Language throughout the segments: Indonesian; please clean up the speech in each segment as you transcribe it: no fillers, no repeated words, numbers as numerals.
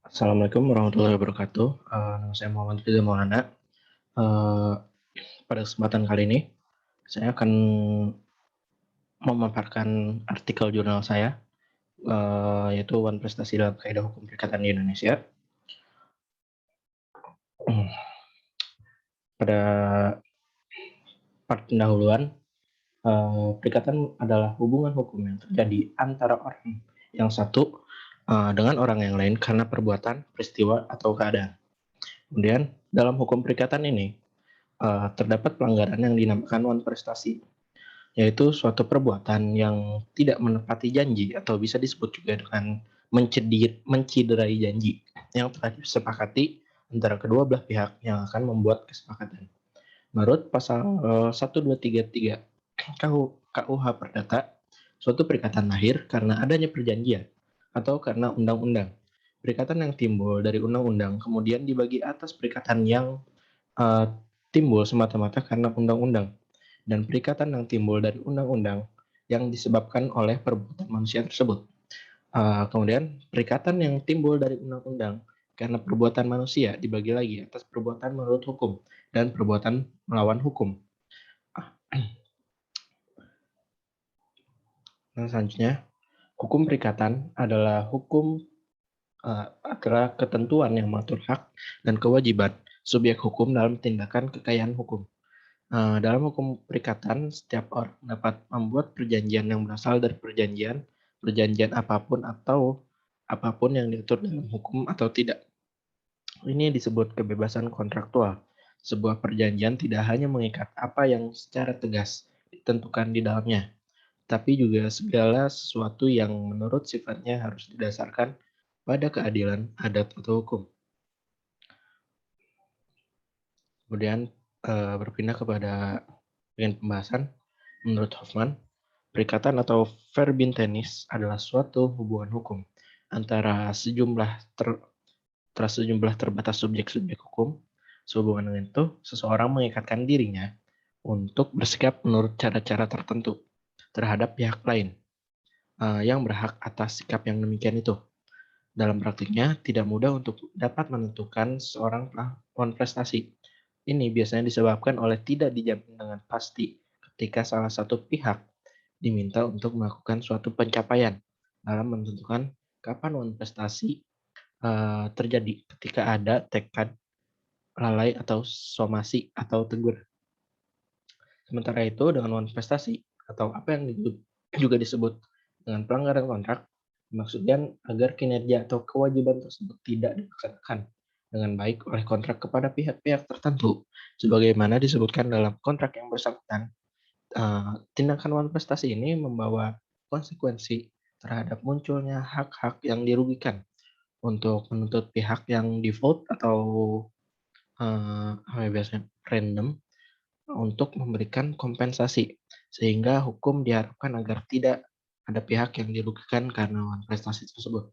Assalamualaikum warahmatullahi wabarakatuh. Nama saya Muhammad Ridha Maulana. Eee, pada kesempatan kali ini, saya akan memaparkan artikel jurnal saya, yaitu One Prestasi dalam Kaidah Hukum Perikatan di Indonesia. Pada part pendahuluan, perikatan adalah hubungan hukum yang terjadi antara orang yang satu, dengan orang yang lain karena perbuatan, peristiwa, atau keadaan. Kemudian, dalam hukum perikatan ini, terdapat pelanggaran yang dinamakan one prestasi, yaitu suatu perbuatan yang tidak menepati janji atau bisa disebut juga dengan menciderai janji yang telah disepakati antara kedua belah pihak yang akan membuat kesepakatan. Menurut pasal 1233 KUH Perdata, suatu perikatan lahir karena adanya perjanjian atau karena undang-undang. Perikatan yang timbul dari undang-undang kemudian dibagi atas perikatan yang uh, timbul semata-mata karena undang-undang dan perikatan yang timbul dari undang-undang yang disebabkan oleh perbuatan manusia tersebut. Kemudian perikatan yang timbul dari undang-undang karena perbuatan manusia dibagi lagi atas perbuatan menurut hukum dan perbuatan melawan hukum. Nah, selanjutnya, hukum perikatan adalah ketentuan yang mengatur hak dan kewajiban subjek hukum dalam tindakan kekayaan hukum. Dalam hukum perikatan, setiap orang dapat membuat perjanjian yang berasal dari perjanjian apapun atau apapun yang diatur dalam hukum atau tidak. Ini disebut kebebasan kontraktual. Sebuah perjanjian tidak hanya mengikat apa yang secara tegas ditentukan di dalamnya, tapi juga segala sesuatu yang menurut sifatnya harus didasarkan pada keadilan, adat, atau hukum. Kemudian berpindah kepada bagian pembahasan. Menurut Hoffman, perikatan atau verbintenis adalah suatu hubungan hukum antara sejumlah terbatas subjek-subjek hukum. Sehubungan dengan itu, seseorang mengikatkan dirinya untuk bersikap menurut cara-cara tertentu terhadap pihak lain yang berhak atas sikap yang demikian itu. Dalam praktiknya, tidak mudah untuk dapat menentukan seorang melakukan prestasi. Ini biasanya disebabkan oleh tidak dijamin dengan pasti ketika salah satu pihak diminta untuk melakukan suatu pencapaian dalam menentukan kapan prestasi terjadi ketika ada tekad, lalai, atau somasi atau tegur. Sementara itu, dengan prestasi atau apa yang juga disebut dengan pelanggaran kontrak, dimaksudkan agar kinerja atau kewajiban tersebut tidak dilaksanakan dengan baik oleh kontrak kepada pihak-pihak tertentu, sebagaimana disebutkan dalam kontrak yang bersangkutan. Tindakan prestasi ini membawa konsekuensi terhadap munculnya hak-hak yang dirugikan untuk menuntut pihak yang default atau biasanya random untuk memberikan kompensasi, sehingga hukum diharapkan agar tidak ada pihak yang dirugikan karena prestasi tersebut.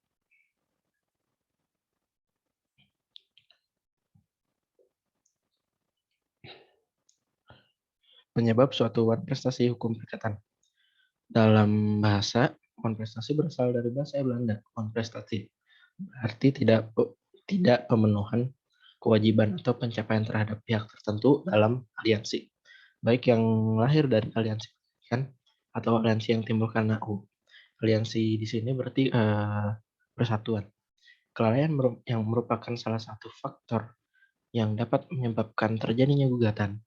Penyebab suatu prestasi hukum perikatan. Dalam bahasa, prestasi berasal dari bahasa Belanda, prestasi. Berarti tidak pemenuhan kewajiban atau pencapaian terhadap pihak tertentu dalam aliansi, baik yang lahir dari aliansi kan atau aliansi yang timbul karena aliansi di sini berarti persatuan. Kelalaian yang merupakan salah satu faktor yang dapat menyebabkan terjadinya gugatan,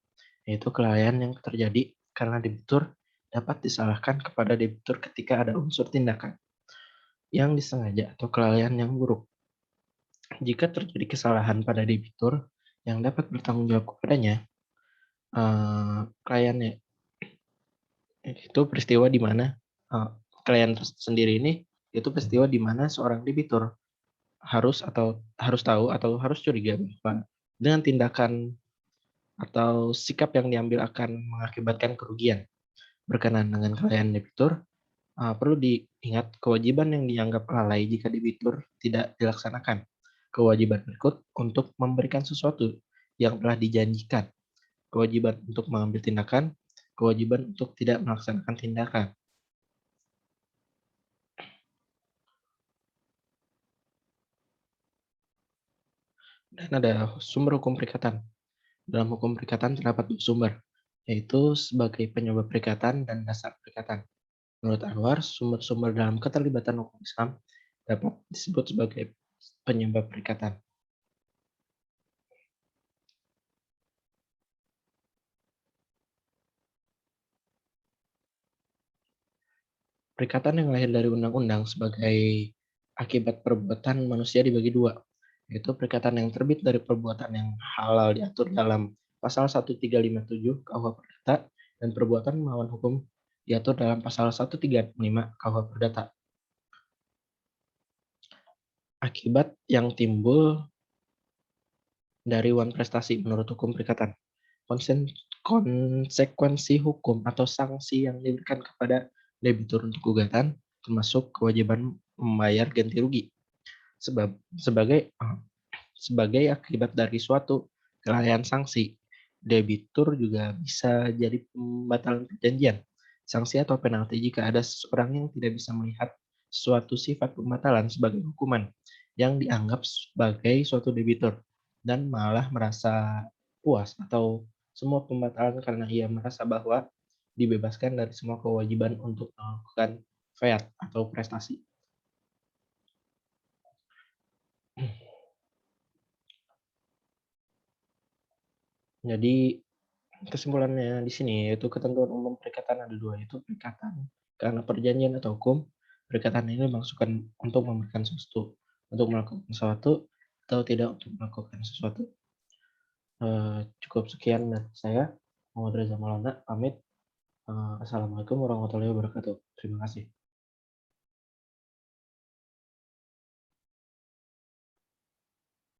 yaitu kelalaian yang terjadi karena debitur dapat disalahkan kepada debitur ketika ada unsur tindakan yang disengaja atau kelalaian yang buruk. Jika terjadi kesalahan pada debitur yang dapat bertanggung jawab kepadanya, kliennya itu peristiwa di mana klien sendiri ini itu peristiwa di mana seorang debitur harus tahu atau harus curiga bahwa dengan tindakan atau sikap yang diambil akan mengakibatkan kerugian berkenaan dengan klien debitur. Perlu diingat kewajiban yang dianggap lalai jika debitur tidak dilaksanakan. Kewajiban berikut untuk memberikan sesuatu yang telah dijanjikan, kewajiban untuk mengambil tindakan, kewajiban untuk tidak melaksanakan tindakan. Dan ada sumber hukum perikatan. Dalam hukum perikatan terdapat dua sumber, yaitu sebagai penyebab perikatan dan dasar perikatan. Menurut Anwar, sumber-sumber dalam keterlibatan hukum Islam dapat disebut sebagai penyebab perikatan. Perikatan yang lahir dari undang-undang sebagai akibat perbuatan manusia dibagi dua, yaitu perikatan yang terbit dari perbuatan yang halal diatur dalam pasal 1357 KUH Perdata dan perbuatan melawan hukum diatur dalam pasal 135 KUH Perdata. Akibat yang timbul dari wan prestasi menurut hukum perikatan. Konsekuensi hukum atau sanksi yang diberikan kepada debitur untuk gugatan termasuk kewajiban membayar ganti rugi sebagai sebagai akibat dari suatu kelalaian sanksi. Debitur juga bisa jadi pembatalan perjanjian, sanksi atau penalti jika ada seseorang yang tidak bisa melihat suatu sifat pembatalan sebagai hukuman yang dianggap sebagai suatu debitur dan malah merasa puas atau semua pembatalan karena ia merasa bahwa dibebaskan dari semua kewajiban untuk melakukan fiat atau prestasi. Jadi kesimpulannya di sini yaitu ketentuan umum perikatan ada dua, yaitu perikatan karena perjanjian atau hukum. Perikatan ini dimaksudkan untuk memberikan sesuatu, untuk melakukan sesuatu atau tidak untuk melakukan sesuatu. Cukup sekian dari saya. Muhammad Reza Maulana pamit. Assalamualaikum warahmatullahi wabarakatuh. Terima kasih.